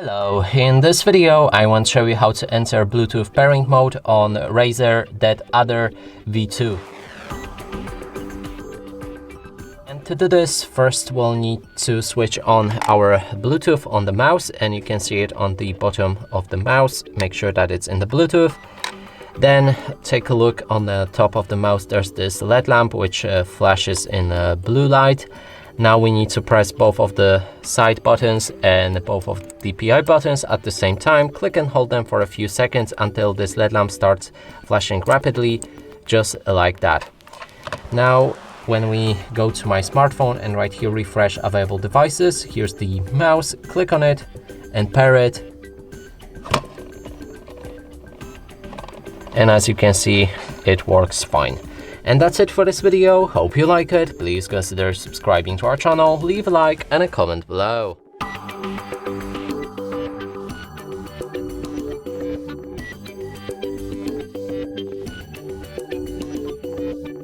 Hello, in this video I want to show you how to enter Bluetooth pairing mode on Razer DeathAdder V2. And to do this, first we'll need to switch on our Bluetooth on the mouse, and you can see it on the bottom of the mouse. Make sure that it's in the Bluetooth. Then take a look on the top of the mouse. There's this LED lamp which flashes in blue light. Now we need to press both of the side buttons and both of the PI buttons at the same time. Click and hold them for a few seconds until this LED lamp starts flashing rapidly, just like that. Now, when we go to my smartphone and right here refresh available devices, here's the mouse, click on it and pair it. And as you can see, it works fine. And that's it for this video. Hope you like it. Please consider subscribing to our channel, leave a like and a comment below.